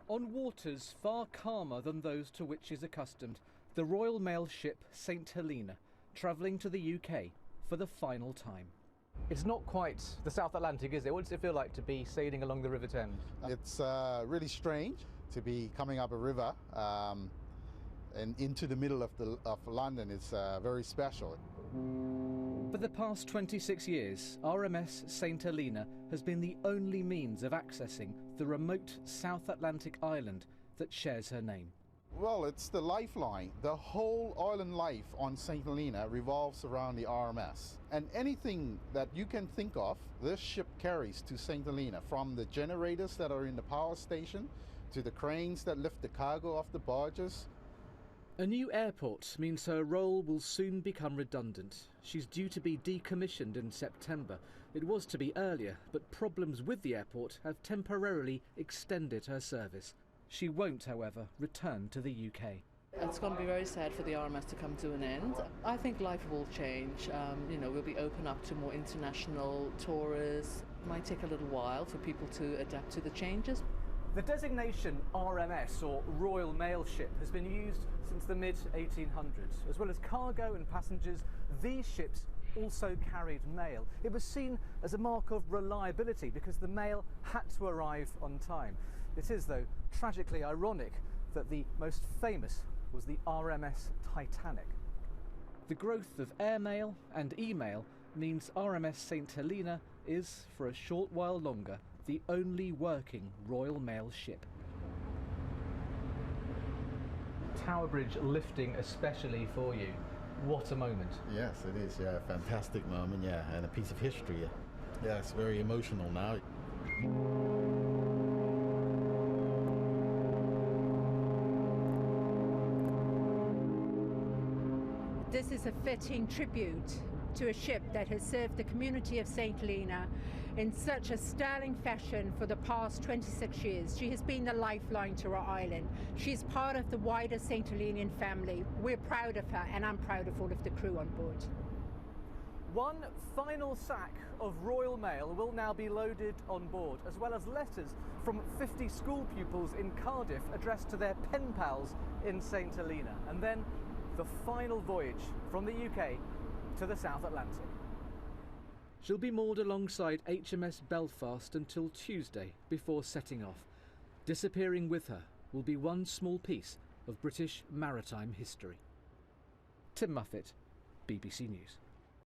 On waters far calmer than those to which she's accustomed, the Royal Mail ship St Helena, travelling to the UK for the final time. It's not quite the South Atlantic, is it? What does it feel like to be sailing along the River Thames? It's really strange to be coming up a river and into the middle of London. It's very special. For the past 26 years, RMS St Helena has been the only means of accessing the remote South Atlantic island that shares her name. Well, it's the lifeline. The whole island life on St Helena revolves around the RMS. And anything that you can think of, this ship carries to St Helena, from the generators that are in the power station to the cranes that lift the cargo off the barges. A new airport means her role will soon become redundant. She's due to be decommissioned in September. It was to be earlier, but problems with the airport have temporarily extended her service. She won't, however, return to the UK. It's going to be very sad for the RMS to come to an end. I think life will change. We'll be open up to more international tourists. It might take a little while for people to adapt to the changes. The designation RMS, or Royal Mail Ship, has been used since the mid-1800s. As well as cargo and passengers, these ships also carried mail. It was seen as a mark of reliability because the mail had to arrive on time. It is, though, tragically ironic that the most famous was the RMS Titanic. The growth of airmail and email means RMS St Helena is, for a short while longer, the only working Royal Mail ship. Tower Bridge lifting especially for you. What a moment. Yes, it is, yeah, a fantastic moment, yeah, and a piece of history. Yeah, it's very emotional now. This is a fitting tribute to a ship that has served the community of St Helena in such a sterling fashion for the past 26 years. She has been the lifeline to our island. She's part of the wider St Helenian family. We're proud of her, and I'm proud of all of the crew on board. One final sack of Royal Mail will now be loaded on board, as well as letters from 50 school pupils in Cardiff addressed to their pen pals in St Helena. And then the final voyage from the UK to the South Atlantic. She'll be moored alongside HMS Belfast until Tuesday before setting off. Disappearing with her will be one small piece of British maritime history. Tim Muffet, BBC News.